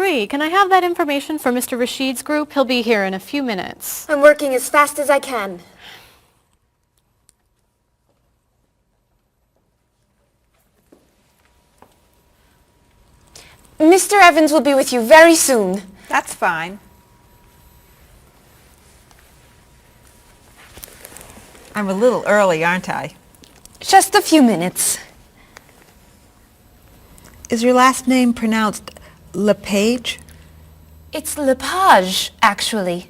Marie, can I have that information for Mr. Rashid's group? He'll be here in a few minutes. I'm working as fast as I can. Mr. Evans will be with you very soon. That's fine. I'm a little early, aren't I? Just a few minutes. Is your last name pronounced LePage? It's Lepage, actually.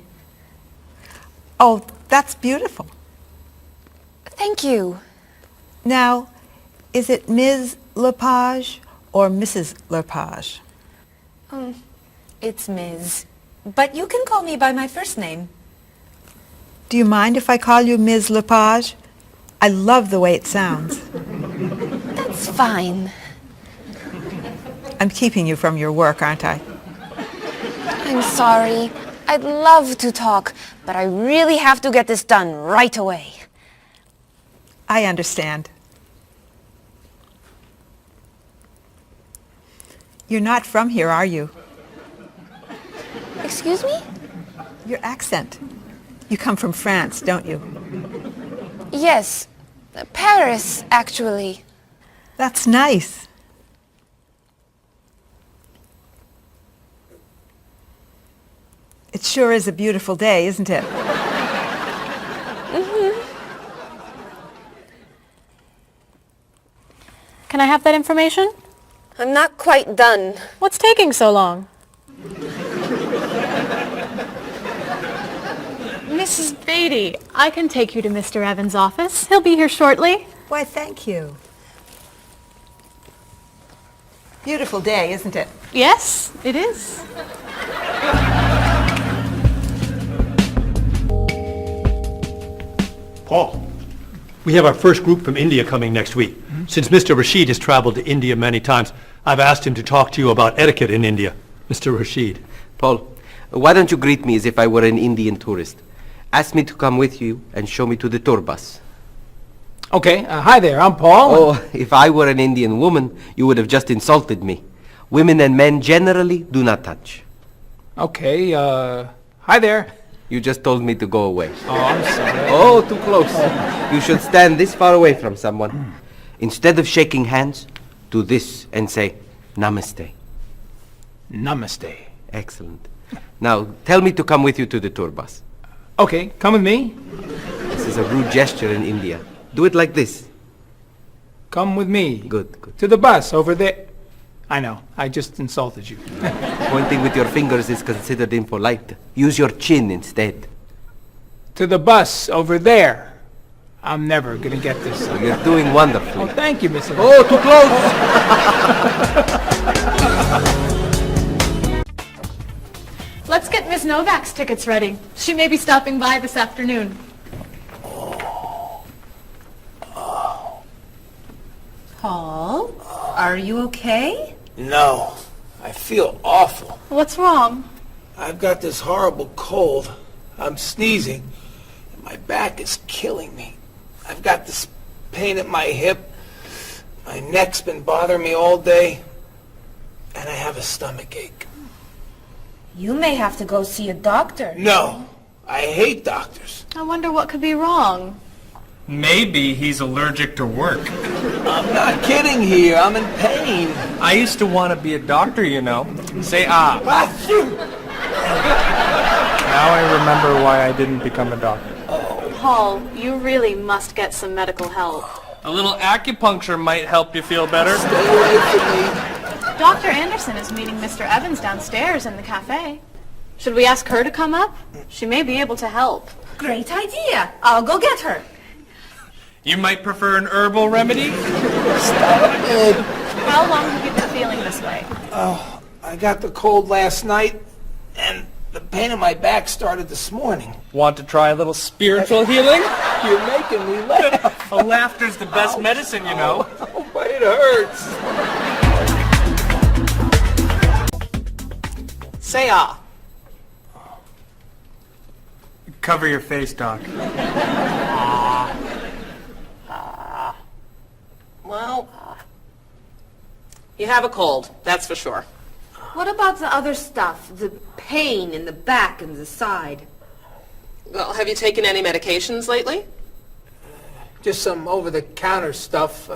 Oh, that's beautiful. Thank you. Now, is it Ms. Lepage or Mrs. Lepage? It's Ms. But you can call me by my first name. Do you mind if I call you Ms. Lepage? I love the way it sounds. That's fine. I'm keeping you from your work, aren't I? I'm sorry. I'd love to talk, but I really have to get this done right away. I understand. You're not from here, are you? Excuse me? Your accent. You come from France, don't you? Yes. Paris, actually. That's nice. It sure is a beautiful day, isn't it? Can I have that information? I'm not quite done. What's taking so long? Mrs. Beatty, I can take you to Mr. Evans' office. He'll be here shortly. Why, thank you. Beautiful day, isn't it? Yes, it is. Paul, we have our first group from India coming next week. Since Mr. Rashid has traveled to India many times, I've asked him to talk to you about etiquette in India. Mr. Rashid. Paul, why don't you greet me as if I were an Indian tourist? Ask me to come with you and show me to the tour bus. Okay, hi there, I'm Paul. Oh, if I were an Indian woman, you would have just insulted me. Women and men generally do not touch. Okay, hi there. You just told me to go away. Oh, I'm sorry. Oh, too close. You should stand this far away from someone. Instead of shaking hands, do this and say, Namaste. Namaste. Excellent. Now, tell me to come with you to the tour bus. Okay, come with me. This is a rude gesture in India. Do it like this. Come with me. Good, good. To the bus over there. I know, I just insulted you. Pointing with your fingers is considered impolite. Use your chin instead. To the bus over there. I'm never gonna get this. You're doing wonderfully. Oh, thank you, Mr. Oh, too close! Let's get Miss Novak's tickets ready. She may be stopping by this afternoon. Paul, are you okay? No, I feel awful. What's wrong? I've got this horrible cold. I'm sneezing, and my back is killing me. I've got this pain at my hip. My neck's been bothering me all day, and I have a stomach ache. You may have to go see a doctor. No, I hate doctors. I wonder what could be wrong. Maybe he's allergic to work. I'm not kidding here. I'm in pain. I used to want to be a doctor, you know. Say ah. Now I remember why I didn't become a doctor. Paul, you really must get some medical help. A little acupuncture might help you feel better. Stay away from me. Dr. Anderson is meeting Mr. Evans downstairs in the cafe. Should we ask her to come up? She may be able to help. Great idea. I'll go get her. You might prefer an herbal remedy? Stop it. How long have you been feeling this way? Oh, I got the cold last night, and the pain in my back started this morning. Want to try a little spiritual healing? You're making me laugh. Oh, laughter's the best medicine, you know. Oh, but it hurts. Say ah. Cover your face, Doc. Well, you have a cold, that's for sure. What about the other stuff? The pain in the back and the side? Well, have you taken any medications lately? Just some over-the-counter stuff.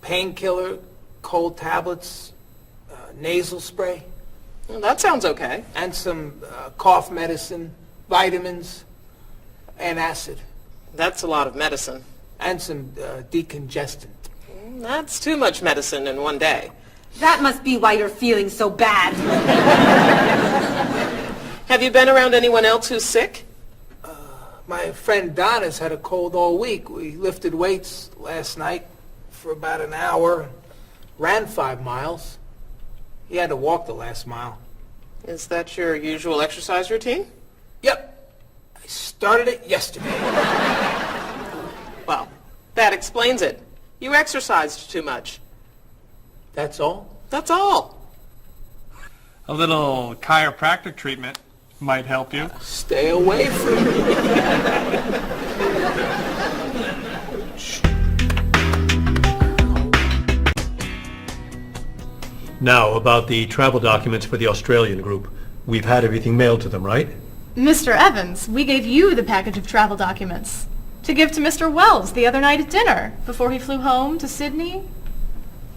Painkiller, cold tablets, nasal spray. Well, that sounds okay. And some cough medicine, vitamins, and acid. That's a lot of medicine. And some decongestant. That's too much medicine in one day. That must be why you're feeling so bad. Have you been around anyone else who's sick? My friend Donna's had a cold all week. We lifted weights last night for about an hour, ran 5 miles. He had to walk the last mile. Is that your usual exercise routine? Yep. I started it yesterday. Well, that explains it. You exercised too much. That's all? That's all. A little chiropractic treatment might help you. Stay away from me. Now, about the travel documents for the Australian group. We've had everything mailed to them, right? Mr. Evans, we gave you the package of travel documents to give to Mr. Wells the other night at dinner before he flew home to Sydney.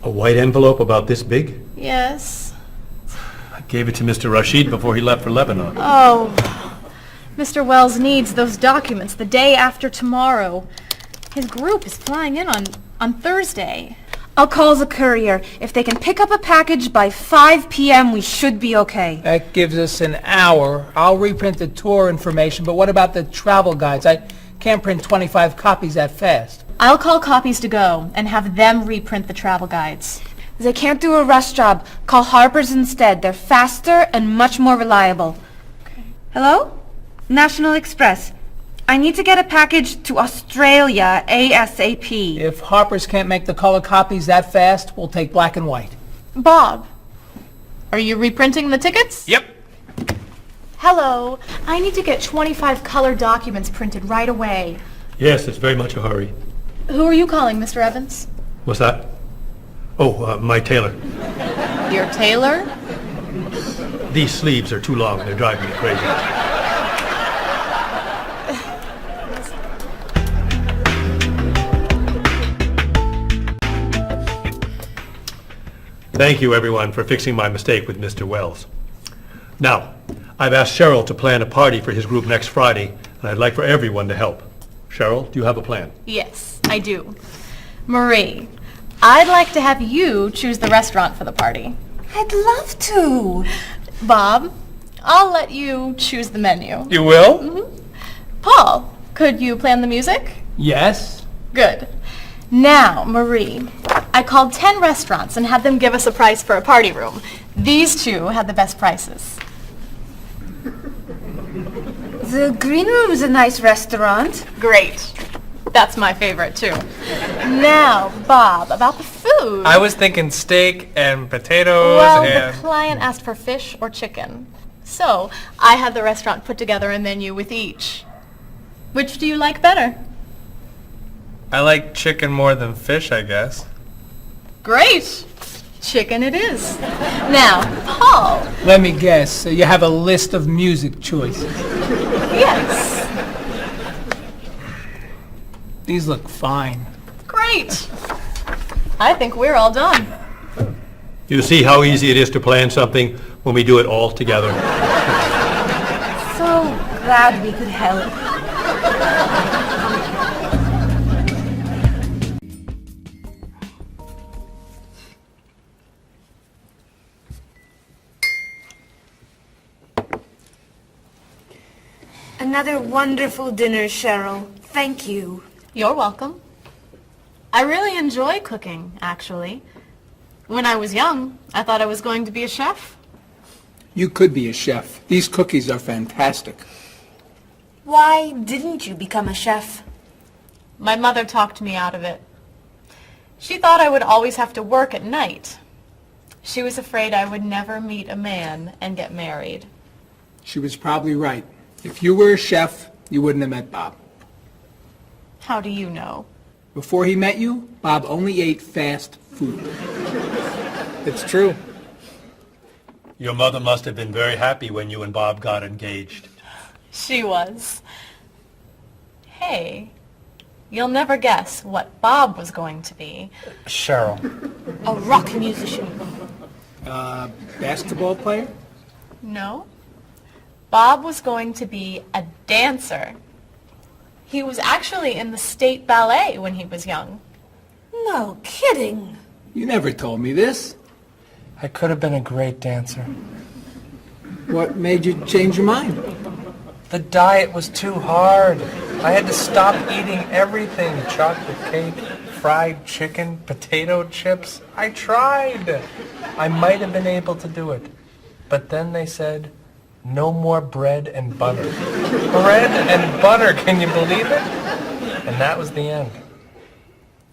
A white envelope about this big? Yes. I gave it to Mr. Rashid before he left for Lebanon. Oh, Mr. Wells needs those documents the day after tomorrow. His group is flying in on Thursday. I'll call the courier. If they can pick up a package by 5 p.m., we should be okay. That gives us an hour. I'll reprint the tour information, but what about the travel guides? I can't print 25 copies that fast. I'll call Copies to Go and have them reprint the travel guides. They can't do a rush job. Call Harper's instead. They're faster and much more reliable. Okay. Hello? National Express. I need to get a package to Australia ASAP. If Harper's can't make the color copies that fast, we'll take black and white. Bob, are you reprinting the tickets? Yep. Hello. I need to get 25 color documents printed right away. Yes, it's very much a hurry. Who are you calling, Mr. Evans? What's that? Oh, my tailor. Your tailor? These sleeves are too long. They're driving me crazy. Thank you, everyone, for fixing my mistake with Mr. Wells. Now, I've asked Cheryl to plan a party for his group next Friday, and I'd like for everyone to help. Cheryl, do you have a plan? Yes, I do. Marie, I'd like to have you choose the restaurant for the party. I'd love to. Bob, I'll let you choose the menu. You will? Mm-hmm. Paul, could you plan the music? Yes? Good. Now, Marie, I called 10 restaurants and had them give us a price for a party room. These two had the best prices. The Green Room's a nice restaurant. Great. That's my favorite, too. Now, Bob, about the food. I was thinking steak and potatoes Well, and... the client asked for fish or chicken. So, I had the restaurant put together a menu with each. Which do you like better? I like chicken more than fish, I guess. Great. Chicken it is. Now, Paul. Let me guess. So you have a list of music choices. Yes. These look fine. Great. I think we're all done. You see how easy it is to plan something when we do it all together? So glad we could help. Another wonderful dinner, Cheryl. Thank you. You're welcome. I really enjoy cooking, actually. When I was young, I thought I was going to be a chef. You could be a chef. These cookies are fantastic. Why didn't you become a chef? My mother talked me out of it. She thought I would always have to work at night. She was afraid I would never meet a man and get married. She was probably right. If you were a chef, you wouldn't have met Bob. How do you know? Before he met you, Bob only ate fast food. It's true. Your mother must have been very happy when you and Bob got engaged. She was. Hey, you'll never guess what Bob was going to be. Cheryl. A rock musician. Basketball player? No. Bob was going to be a dancer. He was actually in the state ballet when he was young. No kidding. You never told me this. I could have been a great dancer. What made you change your mind? The diet was too hard. I had to stop eating everything. Chocolate cake, fried chicken, potato chips. I tried. I might have been able to do it. But then they said, no more bread and butter. Bread and butter, can you believe it? And that was the end.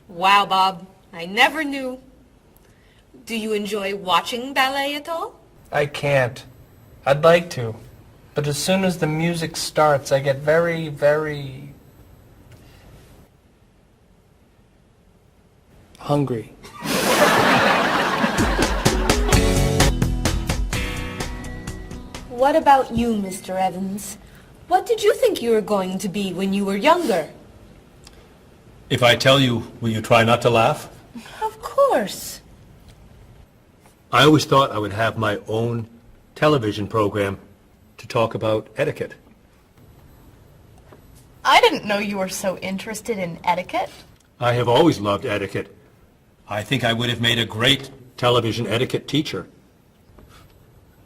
Wow, Bob. I never knew. Do you enjoy watching ballet at all? I can't. I'd like to. But as soon as the music starts, I get very, very hungry. What about you, Mr. Evans? What did you think you were going to be when you were younger? If I tell you, will you try not to laugh? Of course. I always thought I would have my own television program to talk about etiquette. I didn't know you were so interested in etiquette. I have always loved etiquette. I think I would have made a great television etiquette teacher.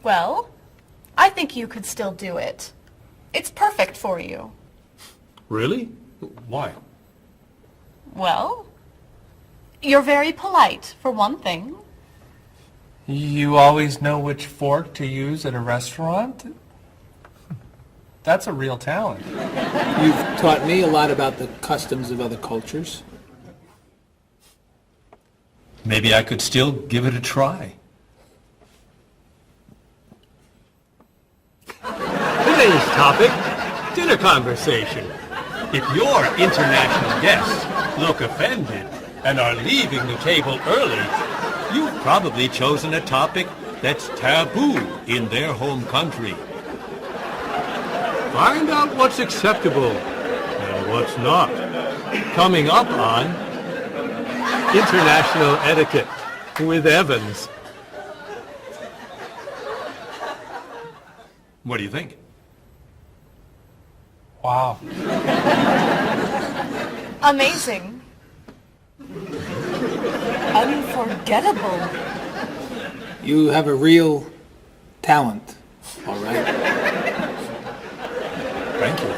Well, I think you could still do it. It's perfect for you. Really? Why? Well, you're very polite, for one thing. You always know which fork to use at a restaurant? That's a real talent. You've taught me a lot about the customs of other cultures. Maybe I could still give it a try. Today's topic, dinner conversation. If your international guests look offended and are leaving the table early, you've probably chosen a topic that's taboo in their home country. Find out what's acceptable and what's not. Coming up on International Etiquette with Evans. What do you think? Wow. Amazing. Unforgettable. You have a real talent, all right? Thank you.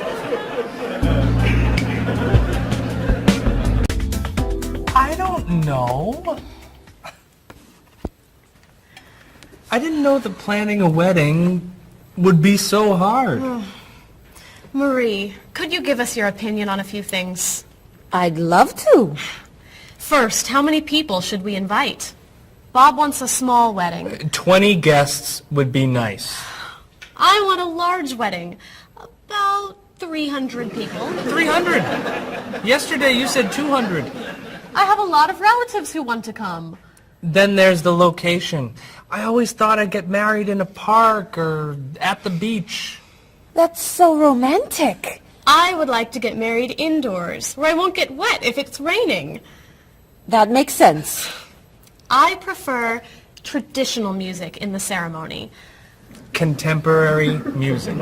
I don't know. I didn't know that planning a wedding would be so hard. Marie, could you give us your opinion on a few things? I'd love to. First, how many people should we invite? Bob wants a small wedding. 20 guests would be nice. I want a large wedding. About 300 people. 300! Yesterday you said 200. I have a lot of relatives who want to come. Then there's the location. I always thought I'd get married in a park or at the beach. That's so romantic. I would like to get married indoors, where I won't get wet if it's raining. That makes sense. I prefer traditional music in the ceremony. Contemporary music.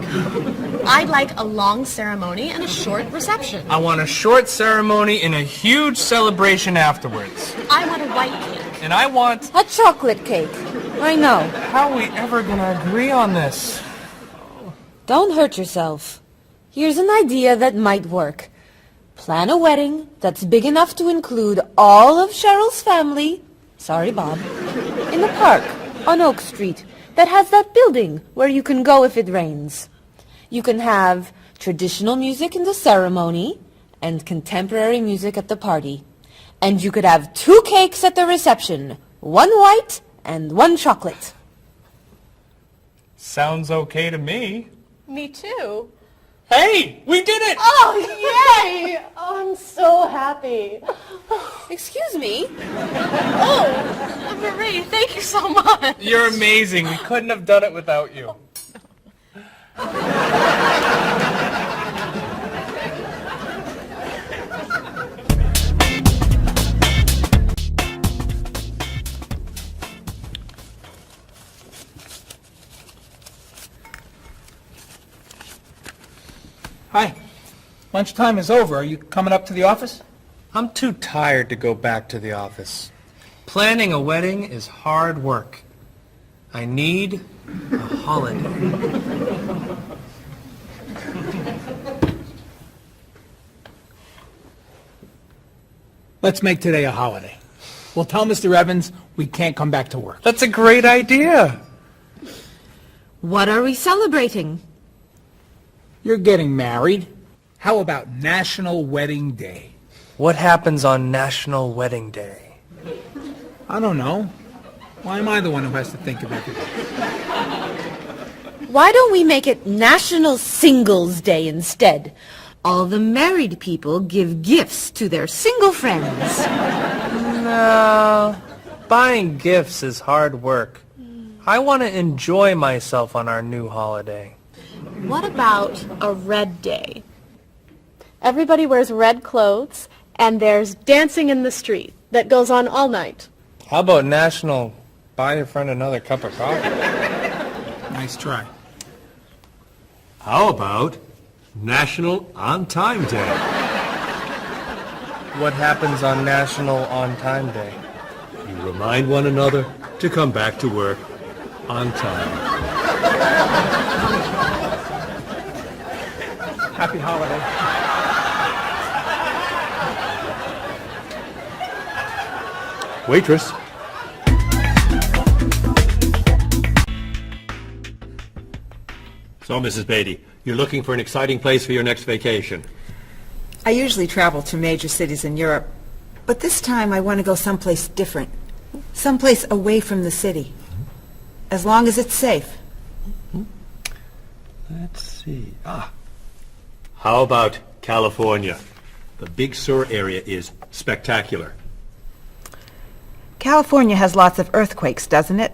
I'd like a long ceremony and a short reception. I want a short ceremony and a huge celebration afterwards. I want a white cake. And I want... A chocolate cake. I know. How are we ever gonna agree on this? Don't hurt yourself. Here's an idea that might work. Plan a wedding that's big enough to include all of Cheryl's family, sorry Bob, in a park on Oak Street that has that building where you can go if it rains. You can have traditional music in the ceremony and contemporary music at the party. And you could have 2 cakes at the reception, 1 white and 1 chocolate. Sounds okay to me. Me too. Hey, we did it! Oh, yay! Oh, I'm so happy. happy. Excuse me? Oh, Marie, thank you so much. You're amazing. We couldn't have done it without you. Hi. Lunchtime is over. Are you coming up to the office? I'm too tired to go back to the office. Planning a wedding is hard work. I need a holiday. Let's make today a holiday. We'll tell Mr. Evans we can't come back to work. That's a great idea. What are we celebrating? You're getting married. How about National Wedding Day? What happens on National Wedding Day? I don't know. Why am I the one who has to think of everything? Why don't we make it National Singles Day instead? All the married people give gifts to their single friends. No, buying gifts is hard work. I want to enjoy myself on our new holiday. What about a red day? Everybody wears red clothes, and there's dancing in the street that goes on all night. How about National Buy Your Friend Another Cup of Coffee? Nice try. How about National On Time Day? What happens on National On Time Day? You remind one another to come back to work on time. Happy holiday. Waitress. So, Mrs. Beatty, you're looking for an exciting place for your next vacation. I usually travel to major cities in Europe, but this time I want to go someplace different. Someplace away from the city. As long as it's safe. Let's see. How about California? The Big Sur area is spectacular. California has lots of earthquakes, doesn't it?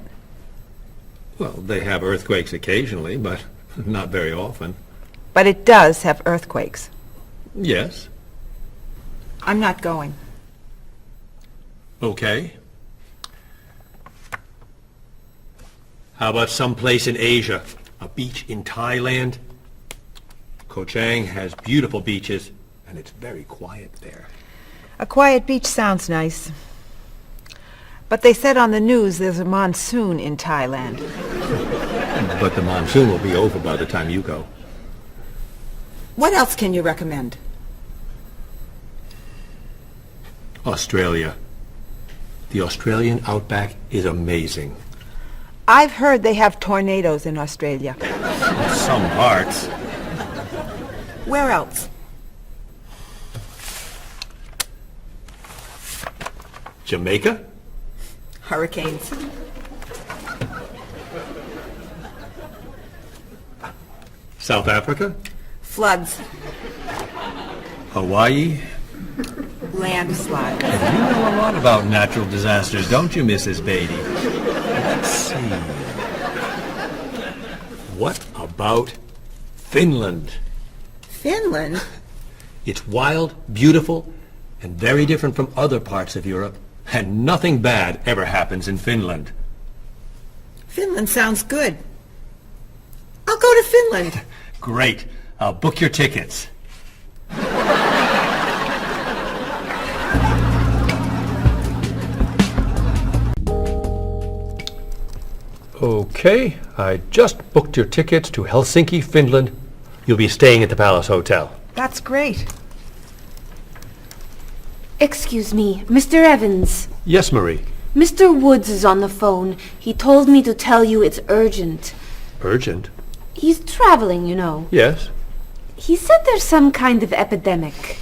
Well, they have earthquakes occasionally, but not very often. But it does have earthquakes. Yes. I'm not going. Okay. How about someplace in Asia? A beach in Thailand? Koh Chang has beautiful beaches, and it's very quiet there. A quiet beach sounds nice. But they said on the news there's a monsoon in Thailand. But the monsoon will be over by the time you go. What else can you recommend? Australia. The Australian outback is amazing. I've heard they have tornadoes in Australia. Some parts. Where else? Jamaica? Hurricanes. South Africa? Floods. Hawaii? Landslides. You know a lot about natural disasters, don't you, Mrs. Beatty? Let's see. What about Finland? Finland? It's wild, beautiful, and very different from other parts of Europe. And nothing bad ever happens in Finland. Finland sounds good. I'll go to Finland. Great. I'll book your tickets. Okay, I just booked your tickets to Helsinki, Finland. You'll be staying at the Palace Hotel. That's great. Excuse me, Mr. Evans. Yes, Marie. Mr. Woods is on the phone. He told me to tell you it's urgent. Urgent? He's traveling, you know. Yes. He said there's some kind of epidemic.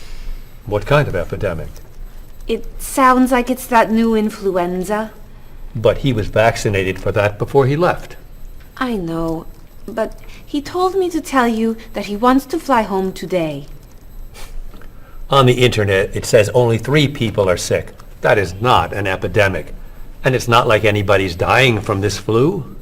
What kind of epidemic? It sounds like it's that new influenza. But he was vaccinated for that before he left. I know, but he told me to tell you that he wants to fly home today. On the internet, it says only 3 people are sick. That is not an epidemic. And it's not like anybody's dying from this flu.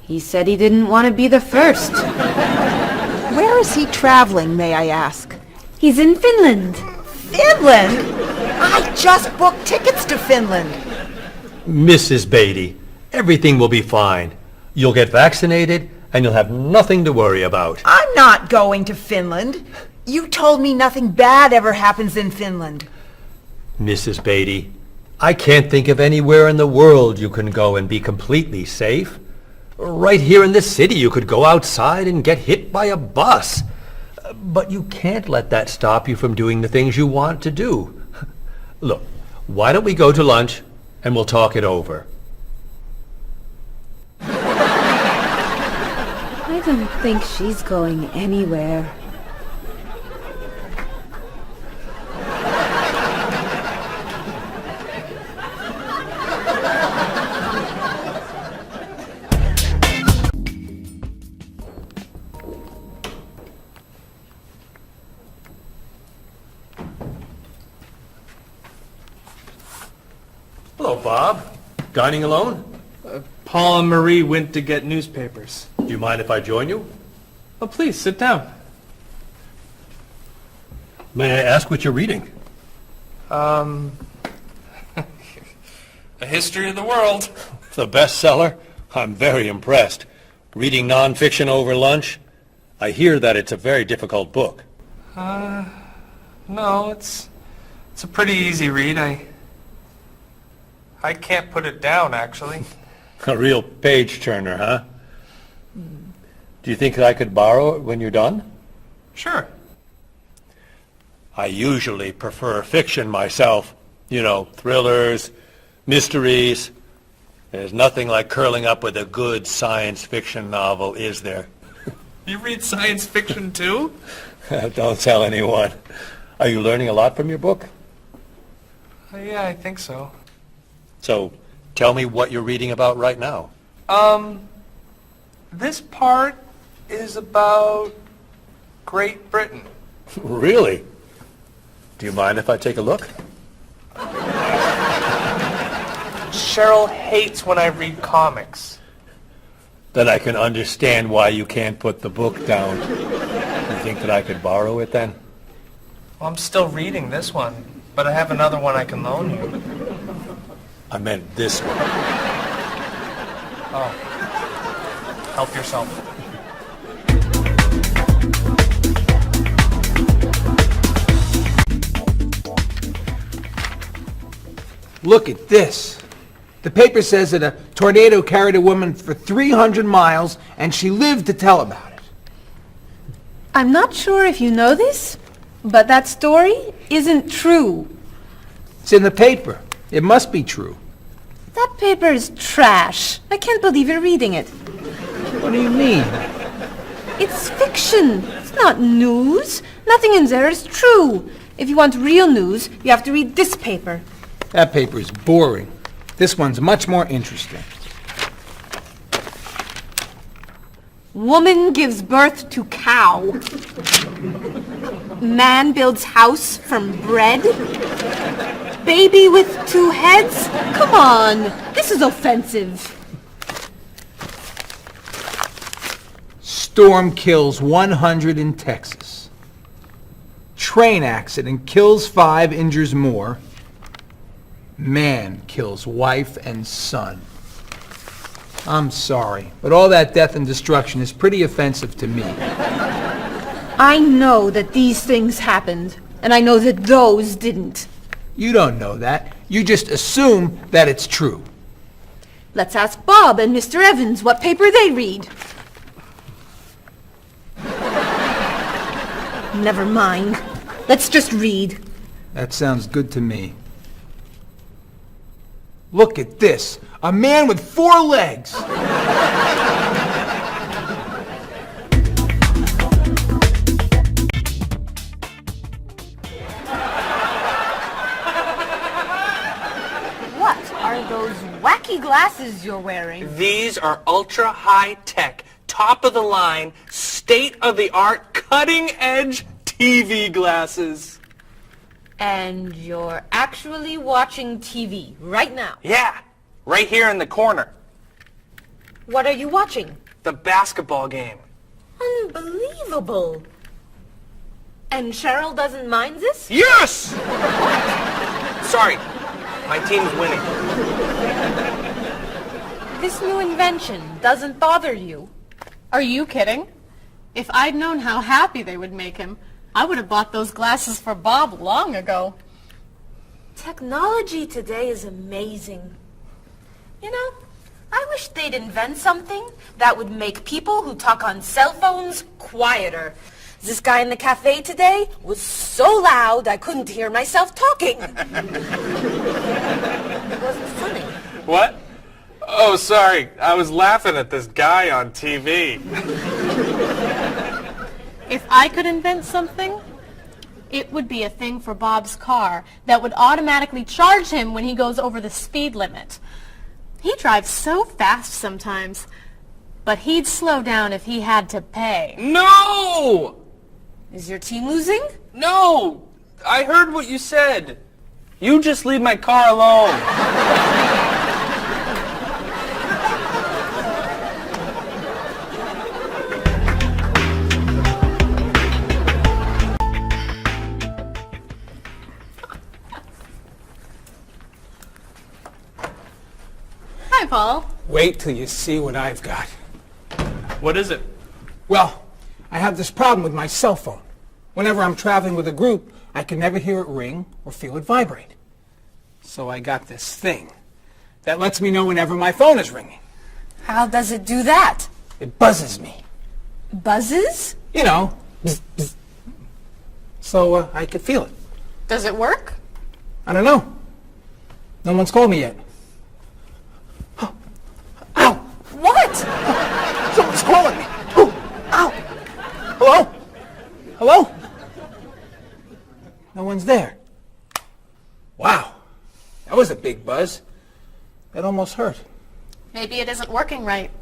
He said he didn't want to be the first. Where is he traveling, may I ask? He's in Finland. Finland? I just booked tickets to Finland. Mrs. Beatty, everything will be fine. You'll get vaccinated, and you'll have nothing to worry about. I'm not going to Finland. You told me nothing bad ever happens in Finland. Mrs. Beatty, I can't think of anywhere in the world you can go and be completely safe. Right here in this city, you could go outside and get hit by a bus. But you can't let that stop you from doing the things you want to do. Look, why don't we go to lunch and we'll talk it over? I don't think she's going anywhere. Hello, Bob. Dining alone? Paul and Marie went to get newspapers. Do you mind if I join you? Oh, please, sit down. May I ask what you're reading? A history of the world. The bestseller? I'm very impressed. Reading nonfiction over lunch? I hear that it's a very difficult book. No, it's a pretty easy read. I can't put it down, actually. A real page-turner, huh? Do you think I could borrow it when you're done? Sure. I usually prefer fiction myself. You know, thrillers, mysteries. There's nothing like curling up with a good science fiction novel, is there? You read science fiction, too? Don't tell anyone. Are you learning a lot from your book? Yeah, I think so. So, tell me what you're reading about right now. This part is about Great Britain. Really? Do you mind if I take a look? Cheryl hates when I read comics. Then I can understand why you can't put the book down. You think that I could borrow it then? Well, I'm still reading this one, but I have another one I can loan you. I meant this one. Oh. Help yourself. Look at this. The paper says that a tornado carried a woman for 300 miles, and she lived to tell about it. I'm not sure if you know this, but that story isn't true. It's in the paper. It must be true. That paper is trash. I can't believe you're reading it. What do you mean? It's fiction. It's not news. Nothing in there is true. If you want real news, you have to read this paper. That paper is boring. This one's much more interesting. Woman gives birth to cow. Man builds house from bread. Baby with 2 heads? Come on, this is offensive. Storm kills 100 in Texas. Train accident kills 5, injures more. Man kills wife and son. I'm sorry, but all that death and destruction is pretty offensive to me. I know that these things happened, and I know that those didn't. You don't know that. You just assume that it's true. Let's ask Bob and Mr. Evans what paper they read. Never mind. Let's just read. That sounds good to me. Look at this. A man with 4 legs. What are those wacky glasses you're wearing? These are ultra high tech, top of the line, state of the art, cutting edge TV glasses. And you're actually watching TV right now. Yeah, right here in the corner. What are you watching? The basketball game. Unbelievable. And Cheryl doesn't mind this? Yes! Sorry, my team's winning. This new invention doesn't bother you. Are you kidding? If I'd known how happy they would make him, I would have bought those glasses for Bob long ago. Technology today is amazing. You know, I wish they'd invent something that would make people who talk on cell phones quieter. This guy in the cafe today was so loud I couldn't hear myself talking. It wasn't funny. What? Oh, sorry. I was laughing at this guy on TV. If I could invent something, it would be a thing for Bob's car that would automatically charge him when he goes over the speed limit. He drives so fast sometimes, but he'd slow down if he had to pay. No! Is your team losing? No! I heard what you said. You just leave my car alone. Hi, Paul. Wait till you see what I've got. What is it? Well, I have this problem with my cell phone. Whenever I'm traveling with a group, I can never hear it ring or feel it vibrate. So I got this thing that lets me know whenever my phone is ringing. How does it do that? It buzzes me. Buzzes? You know, bzz, bzz. So I could feel it. Does it work? I don't know. No one's called me yet. Ow! What? Someone's calling me. Oh, ow! Hello? Hello? No one's there. Wow. That was a big buzz. That almost hurt. Maybe it isn't working right.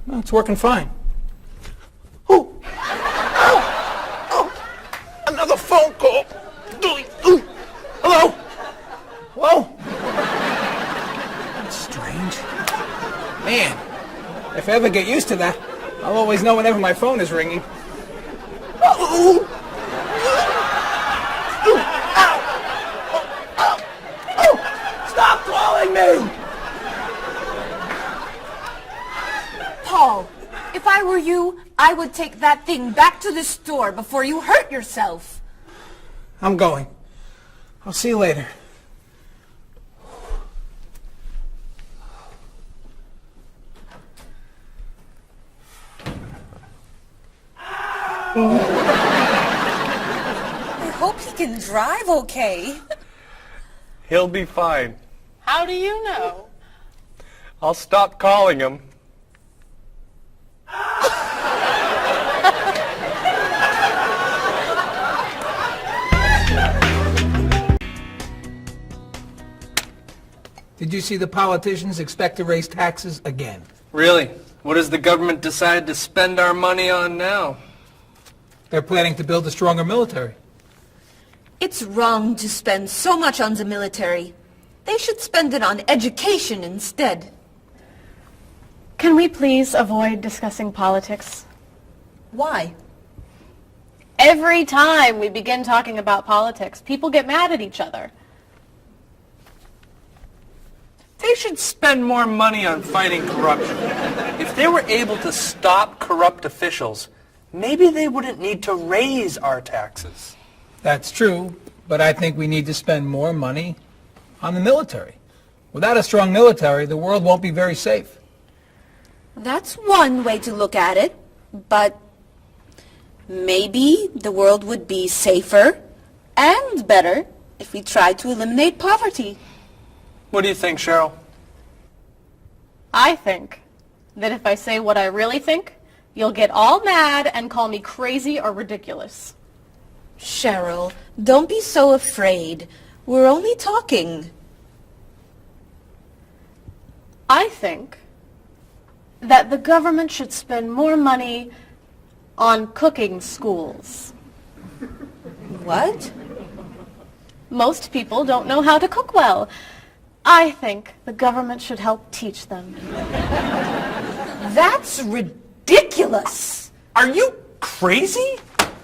No, it's working fine. Oh! Ow! Oh! Another phone call. Ooh. Hello? Hello? That's strange. Man, if I ever get used to that, I'll always know whenever my phone is ringing. Oh! Stop calling me! Paul, if I were you, I would take that thing back to the store before you hurt yourself. I'm going. I'll see you later. I hope he can drive okay. He'll be fine. How do you know? I'll stop calling him. Did you see the politicians expect to raise taxes again? Really? What does the government decide to spend our money on now? They're planning to build a stronger military. It's wrong to spend so much on the military. They should spend it on education instead. Can we please avoid discussing politics? Why? Every time we begin talking about politics, people get mad at each other. They should spend more money on fighting corruption. If they were able to stop corrupt officials, maybe they wouldn't need to raise our taxes. That's true, but I think we need to spend more money on the military. Without a strong military, the world won't be very safe. That's one way to look at it, but maybe the world would be safer and better if we tried to eliminate poverty. What do you think, Cheryl? I think that if I say what I really think, you'll get all mad and call me crazy or ridiculous. Cheryl, don't be so afraid. We're only talking. I think that the government should spend more money on cooking schools. What? Most people don't know how to cook well. I think the government should help teach them. That's ridiculous. Are you crazy?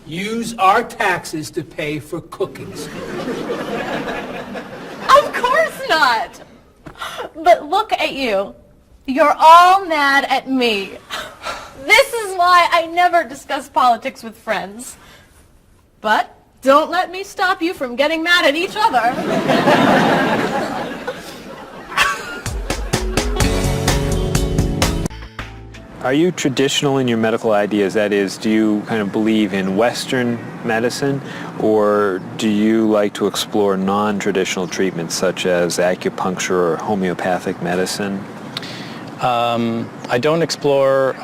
Use our taxes to pay for cooking school. Of course not! But look at you. You're all mad at me. This is why I never discuss politics with friends. But don't let me stop you from getting mad at each other. Are you traditional in your medical ideas? That is, do you kind of believe in Western medicine, or do you like to explore non-traditional treatments such as acupuncture or homeopathic medicine? I don't explore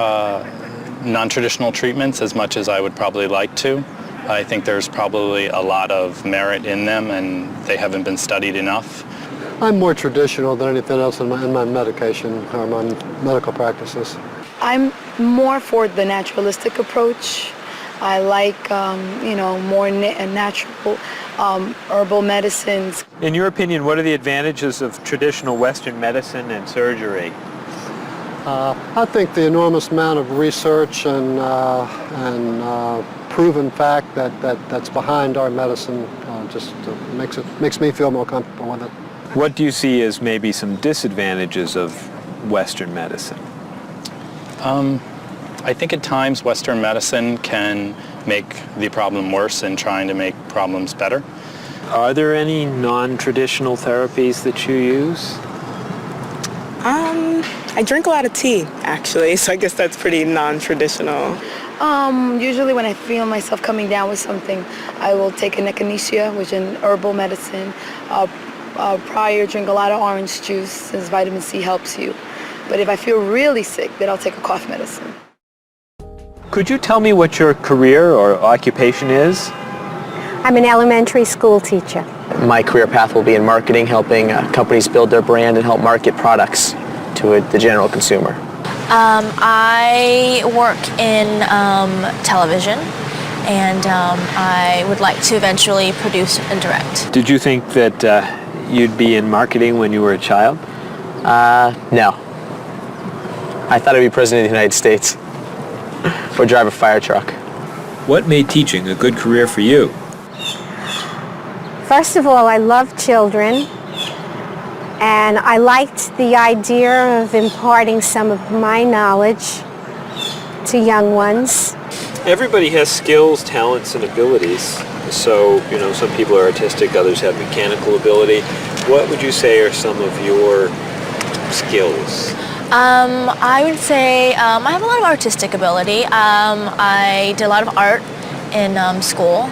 non-traditional treatments as much as I would probably like to. I think there's probably a lot of merit in them, and they haven't been studied enough. I'm more traditional than anything else in my medication or my medical practices. I'm more for the naturalistic approach. I like, more natural herbal medicines. In your opinion, what are the advantages of traditional Western medicine and surgery? I think the enormous amount of research and proven fact that's behind our medicine just makes me feel more comfortable with it. What do you see as maybe some disadvantages of Western medicine? I think at times Western medicine can make the problem worse in trying to make problems better. Are there any non-traditional therapies that you use? I drink a lot of tea, actually, so I guess that's pretty non-traditional. Usually when I feel myself coming down with something, I will take an echinacea, which is an herbal medicine. Prior, drink a lot of orange juice, since vitamin C helps you. But if I feel really sick, then I'll take a cough medicine. Could you tell me what your career or occupation is? I'm an elementary school teacher. My career path will be in marketing, helping companies build their brand and help market products to the general consumer. I work in television, and I would like to eventually produce and direct. Did you think that you'd be in marketing when you were a child? No. I thought I'd be president of the United States or drive a fire truck. What made teaching a good career for you? First of all, I love children, and I liked the idea of imparting some of my knowledge to young ones. Everybody has skills, talents, and abilities. So, some people are artistic, others have mechanical ability. What would you say are some of your skills? I would say I have a lot of artistic ability. I did a lot of art in school.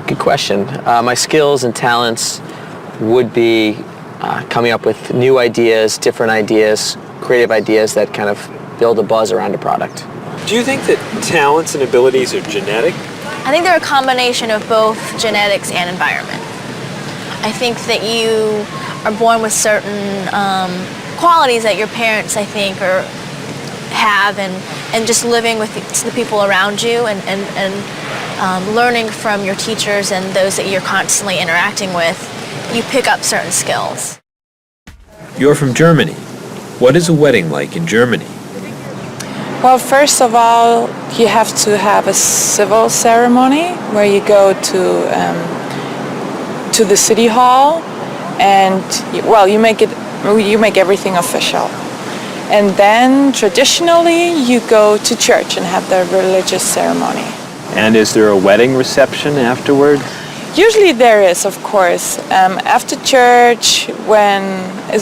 Good question. My skills and talents would be coming up with new ideas, different ideas, creative ideas that kind of build a buzz around a product. Do you think that talents and abilities are genetic? I think they're a combination of both genetics and environment. I think that you are born with certain qualities that your parents, I think, have, and just living with the people around you and learning from your teachers and those that you're constantly interacting with, you pick up certain skills. You're from Germany. What is a wedding like in Germany? Well, first of all, you have to have a civil ceremony where you go to the city hall, and you make everything official. And then traditionally you go to church and have the religious ceremony. And is there a wedding reception afterward? Usually there is, of course. After church, when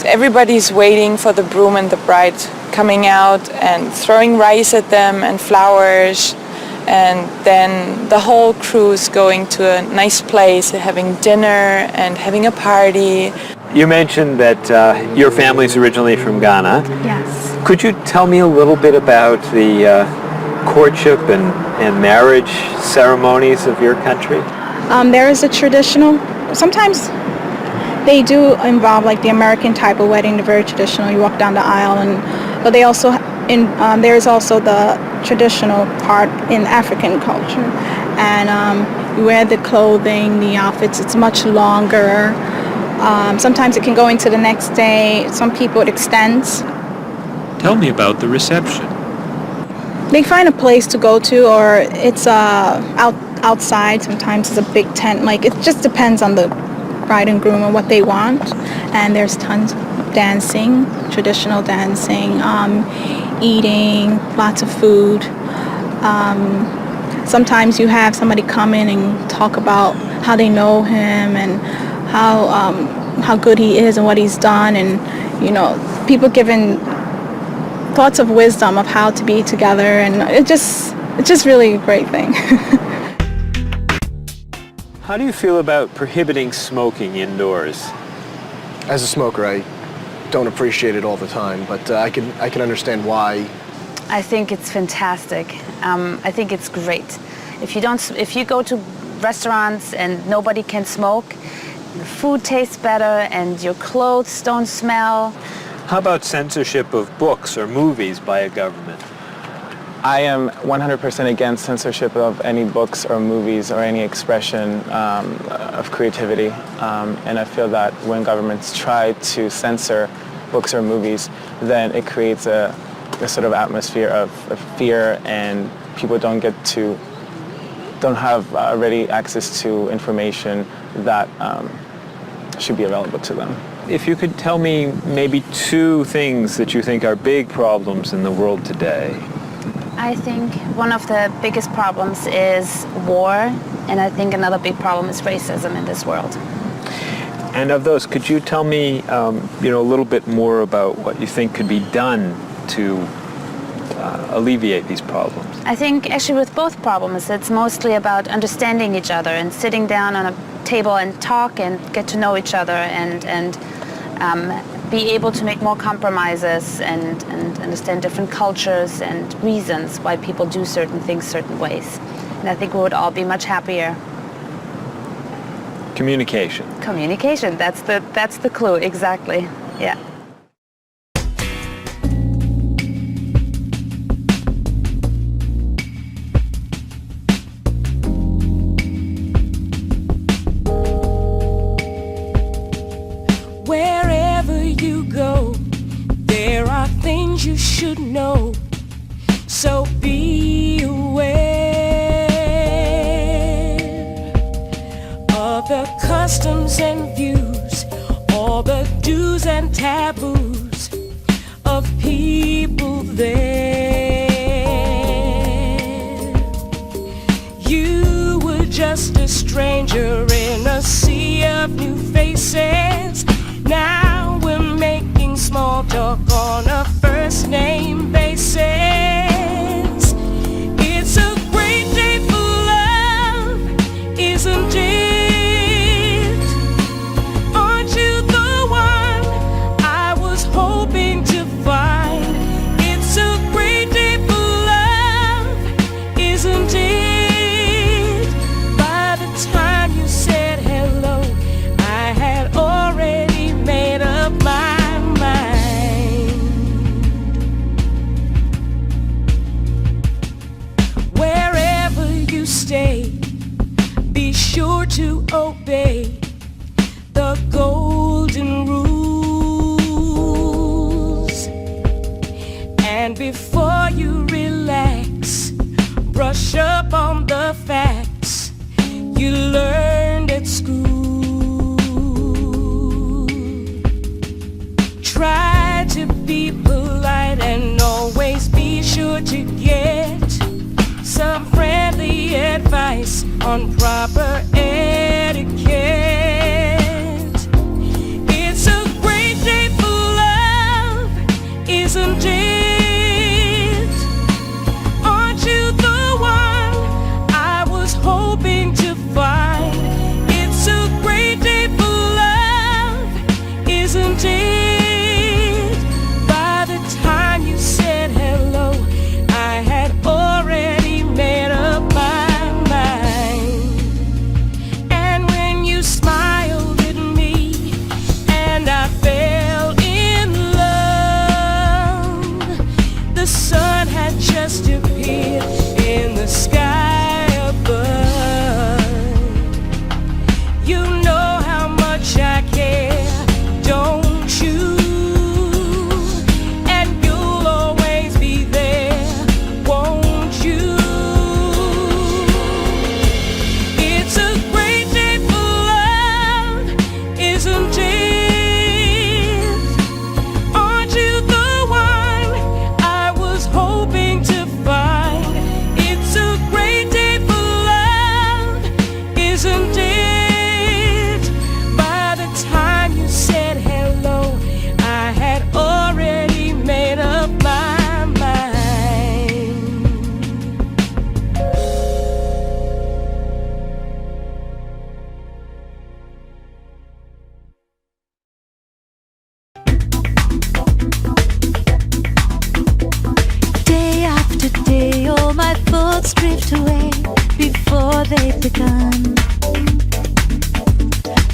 everybody's waiting for the groom and the bride coming out and throwing rice at them and flowers, and then the whole crew is going to a nice place, having dinner and having a party. You mentioned that your family's originally from Ghana. Yes. Could you tell me a little bit about the courtship and marriage ceremonies of your country? There is a traditional, sometimes they do involve like the American type of wedding, the very traditional, you walk down the aisle, but they also, there is also the traditional part in African culture. And You wear the clothing, the outfits, it's much longer. Sometimes it can go into the next day. Some people it extends. Tell me about the reception. They find a place to go to, or it's outside. Sometimes it's a big tent. Like, it just depends on the bride and groom and what they want. And there's tons of dancing, traditional dancing, eating, lots of food. Sometimes you have somebody come in and talk about how they know him and how good he is and what he's done, and people giving thoughts of wisdom of how to be together, and it's just really a great thing. How do you feel about prohibiting smoking indoors? As a smoker, I don't appreciate it all the time, but I can understand why. I think it's fantastic. I think it's great. If you go to restaurants and nobody can smoke, the food tastes better and your clothes don't smell. How about censorship of books or movies by a government? I am 100% against censorship of any books or movies or any expression of creativity. And I feel that when governments try to censor books or movies, then it creates a sort of atmosphere of fear, and people don't have ready access to information that should be available to them. If you could tell me maybe 2 things that you think are big problems in the world today. I think one of the biggest problems is war, and I think another big problem is racism in this world. And of those, could you tell me a little bit more about what you think could be done to alleviate these problems? I think actually with both problems, it's mostly about understanding each other and sitting down on a table and talk and get to know each other and be able to make more compromises and understand different cultures and reasons why people do certain things certain ways. And I think we would all be much happier. Communication. Communication, that's the clue, exactly. Yeah. Wherever you go, there are things you should know. So be aware of the customs and views, all the do's and taboos of people there. You were just a stranger in a sea of new faces. Now we're making small talk on a first name basis. It's a great day for love, isn't it? Aren't you the one I was hoping to find? It's a great day for love, isn't it? By the time you said hello, I had already made up my mind. Wherever you stay, be sure to obey the golden rules. And before you relax, brush up on the facts you learned at school. Try to be polite and always be sure to get some friendly advice on proper etiquette. It's a great day for love, isn't it? Aren't you the one I was hoping to find? It's a great day for love, isn't it? By the time you said hello, I had already made up my mind. And when you smiled at me and I fell in love, the sun had just appeared in the sky above. they've begun.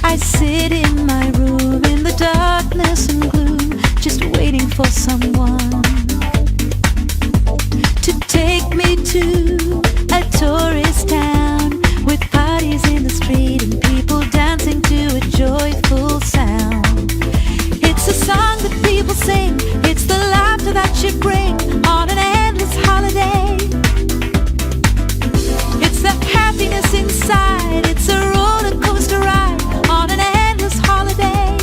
I sit in my room in the darkness and gloom, just waiting for someone to take me to a tourist town with parties in the street and people dancing to a joyful sound. It's a song that people sing, it's the laughter that you bring on an endless holiday. It's the happiness inside, it's a roller coaster ride on an endless holiday.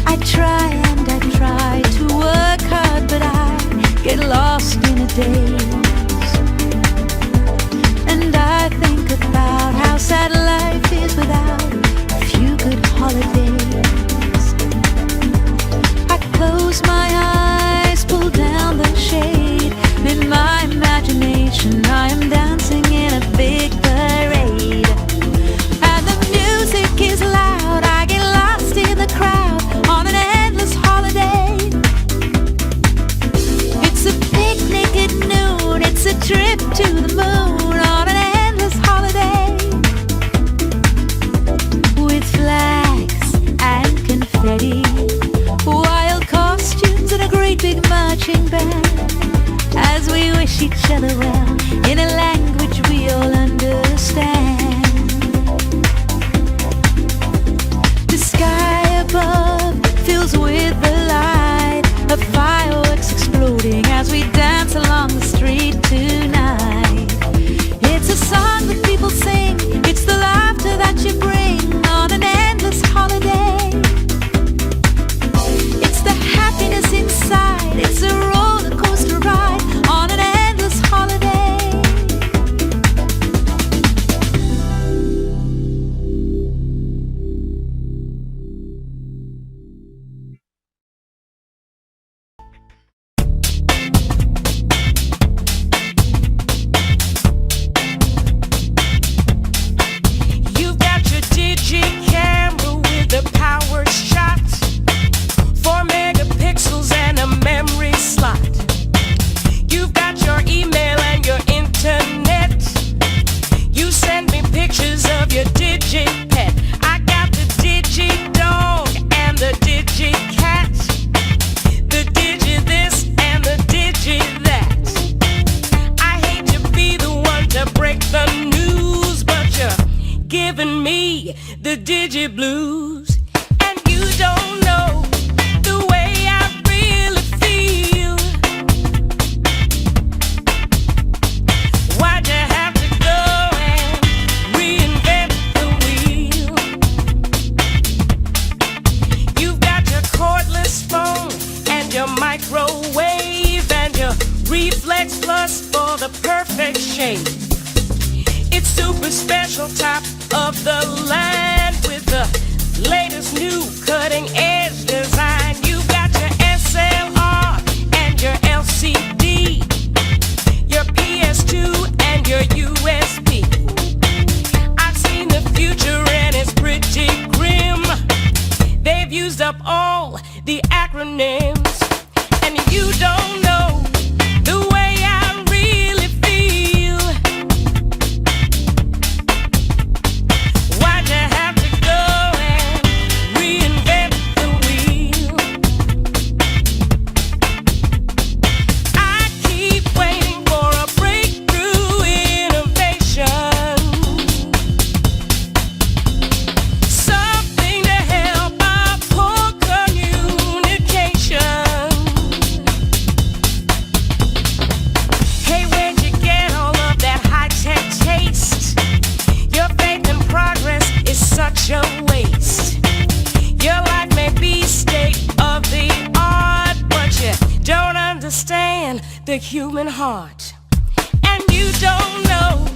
I try and I try to work hard, but I get lost in a daze. And I think about how sad life is without a few good holidays. I close my eyes, pull down the shade. In my imagination I am dancing in a big parade. And the music is loud, I get lost in the crowd on an endless holiday. It's a picnic at noon, it's a trip to the moon on an endless holiday. With flags and confetti, wild costumes and a great big marching band, as we wish each other well in a language we all understand. The sky above fills with the light of fireworks exploding as we dance along the street tonight. It's a song that people sing, it's the laughter that you bring on an endless holiday. It's the happiness inside, it's a roller coaster ride on an endless holiday. You've got your digi camera with a power shot, 4 megapixels and a memory slot. You've got your email and your internet. You send me pictures of your digi pet. I got the digi dog and the digi cat, the digi this and the digi that. I hate to be the one to break the news, but you're giving me the digi blues. And you don't know the way I really feel. Why'd you have to go and reinvent the wheel? You've got your cordless phone and your microwave and your reflex plus for the perfect shape. It's super special, top of the line with the latest new cutting edge design. You got your SLR and your LCD, your PS2 and your USB. I've seen the future and it's pretty grim. They've used up all the acronyms, and you don't know the way I really feel. Why'd you have to go and reinvent the wheel? I keep waiting for a breakthrough innovation, something to help our poor communication. Hey, where'd you get all of that high-tech taste? Your faith in progress is such a waste. Your life may be state of the art, but you don't understand the human heart. And you don't know